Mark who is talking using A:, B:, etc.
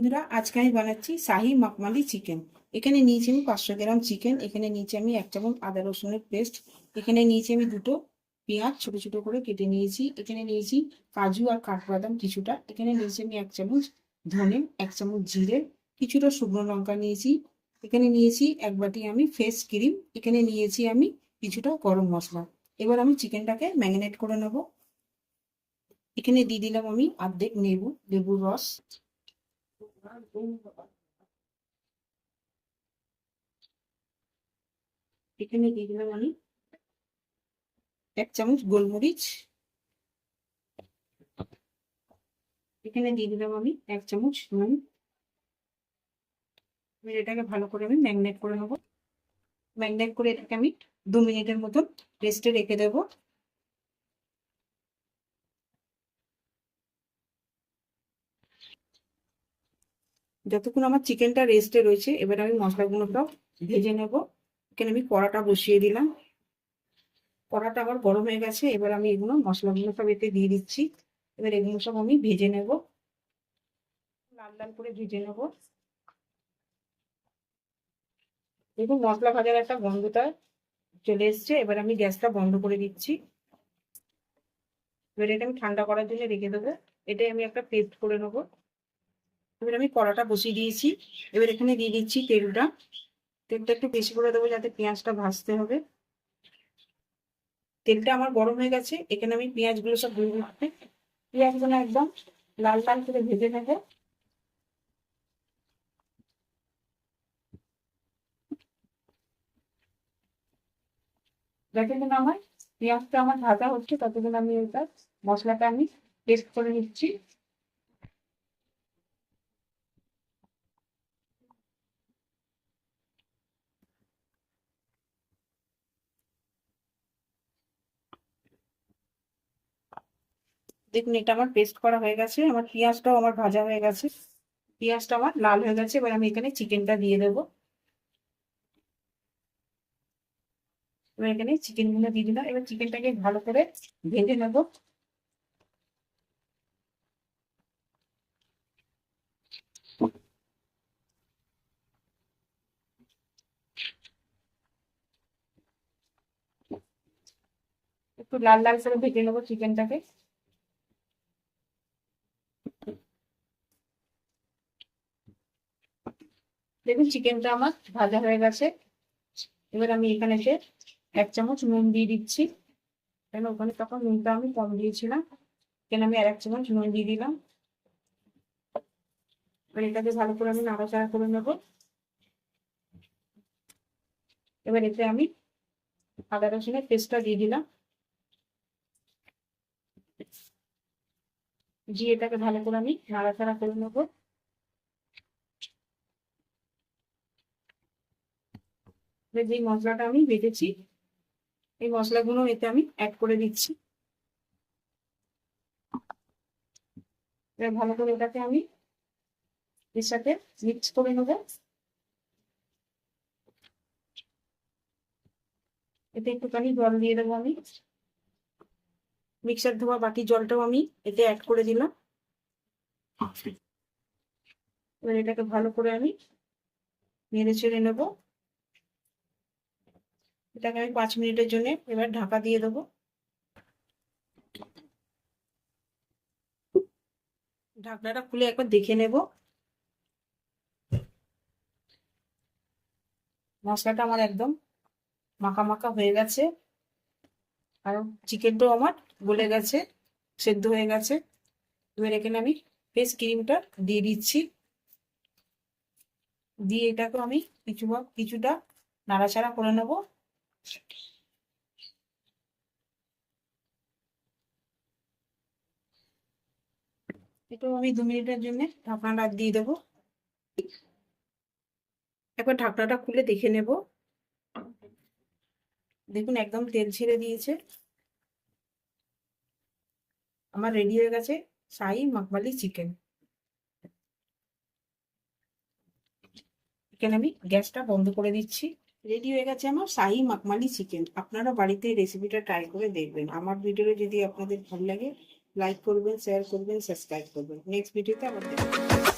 A: বন্ধুরা, আজকে আমি বানাচ্ছি শাহি মখমালি চিকেন। এখানে নিয়েছি আমি 500 গ্রাম চিকেন। এখানে নিয়েছি আমি 1 চামচ আদা রসুনের পেস্ট। এখানে নিয়েছি আমি দুটো পেঁয়াজ ছোট ছোট করে কেটে নিয়েছি। এখানে নিয়েছি কাজু আর কাঠবাদাম কিছুটা। এখানে নিয়েছি আমি 1 চামচ ধনে, 1 চামচ জিরে, কিছুটা শুকনো লঙ্কা নিয়েছি। এখানে নিয়েছি 1 বাটি আমি ফ্রেশ ক্রিম। এখানে নিয়েছি আমি কিছুটা গরম মশলা। এবার আমি চিকেনটাকে ম্যারিনেট করে নেব। এখানে দিয়ে দিলাম আমি অর্ধেক লেবুর রস। এখানে দিয়ে দিলাম আমি 1 চামচ গোলমরিচ। এখানে দিয়ে দিলাম আমি 1 চামচ নুন। এটাকে ভালো করে আমি ম্যারিনেট করে নেবো। ম্যারিনেট করে এটাকে আমি 2 মিনিটের মতন রেস্টে রেখে দেবো। যতক্ষণ আমার চিকেনটা রেস্টে রয়েছে, এবার আমি মশলাগুলো সব ভেজে নেব। এখানে আমি কড়াটা বসিয়ে দিলাম। কড়াটা আবার গরম হয়ে গেছে। এবার আমি এগুলো মশলাগুলো সব এতে দিয়ে দিচ্ছি। এবার এগুলো সব আমি ভেজে নেব, লাল লাল করে ভেজে নেব। দেখুন মশলা ভাজার একটা গন্ধটা চলে এসছে। এবার আমি গ্যাসটা বন্ধ করে দিচ্ছি। এবার এটা আমি ঠান্ডা করার জন্য রেখে দেবো। এটাই আমি একটা পেস্ট করে নেবো। এবার আমি কড়াটা বসিয়ে দিয়েছি। এবার এখানে দিয়ে দিচ্ছি তেলটা। তেলটা একটু বেশি করে দেবো, যাতে পেঁয়াজটা ভাজতে হবে। তেলটা আমার গরম হয়ে গেছে। এখানে আমি পেঁয়াজগুলো সব দিয়ে দিচ্ছি। পেঁয়াজগুলো একদম লাল লাল করে ভেজে নেবো। যতদিন আমার পেঁয়াজটা আমার ভাজা হচ্ছে, ততদিন আমি এটা মশলাটা আমি পেস্ট করে নিচ্ছি। দেখুন এটা আমার পেস্ট করা হয়ে গেছে। আমার পেঁয়াজটাও আমার ভাজা হয়ে গেছে। পেঁয়াজটা আমার লাল হয়ে গেছে। এবার আমি এখানে চিকেনটা দিয়ে দেবো। এবার এখানে চিকেনগুলো দিয়ে দিলাম। এবার চিকেনটাকে ভালো করে ভেজে নেবো। একটু লাল লাল করে ভেজে নেবো চিকেনটাকে। দেখুন চিকেনটা আমার ভাজা হয়ে গেছে। এবার আমি এখানে 1 চামচ নুন দিয়ে দিচ্ছি। কেন ওখানে তখন নুনটা আমি কম দিয়েছিলাম। এখানে আমি আর 1 চামচ নুন দিয়ে দিলাম। এবার এটাকে ভালো করে আমি নাড়াচাড়া করে নেবো। এবার এতে আমি আদা রসুনের পেস্টটা দিয়ে দিলাম। দিয়ে এটাকে ভালো করে আমি নাড়াচাড়া করে নেবো। যে মশলাটা আমি বেটেছি, এই মশলাগুলো এতে আমি অ্যাড করে দিচ্ছি। এবার ভালো করে এটাকে আমি এর সাথে মিক্স করে নেবো। এতে একটুখানি জল দিয়ে দেবো আমি। মিক্সার ধোয়া বাকি জলটাও আমি এতে অ্যাড করে দিলাম। এবার এটাকে ভালো করে আমি নেড়ে চেড়ে নেবো। এটাকে আমি 5 মিনিটের জন্য এবার ঢাকা দিয়ে দেবো। ঢাকনাটা খুলে একবার দেখে নেব। মশলাটা আমার একদম মাখা মাখা হয়ে গেছে। আর চিকেনটাও আমার গলে গেছে, সেদ্ধ হয়ে গেছে। এবার এখানে আমি ফ্রেশ ক্রিমটা দিয়ে দিচ্ছি। দিয়ে এটাকে আমি কিছুটা নাড়াচাড়া করে নেব। এটাও আমি 2 মিনিটের জন্য ঢাকনাটা দিয়ে দেবো। একবার ঢাকনাটা খুলে দেখে নেব। দেখুন একদম তেল ছেড়ে দিয়েছে। আমার রেডি হয়ে গেছে শাহি মখমালি চিকেন। এখানে আমি গ্যাসটা বন্ধ করে দিচ্ছি। রেডি হয়ে গেছে আমার শাহি মখমালি চিকেন। আপনারা বাড়িতে এই রেসিপিটা ট্রাই করে দেখবেন। আমার ভিডিও যদি আপনাদের ভালো লাগে, লাইক করবেন, শেয়ার করবেন, সাবস্ক্রাইব করবেন। নেক্সট ভিডিওতে আবার দেখা হবে।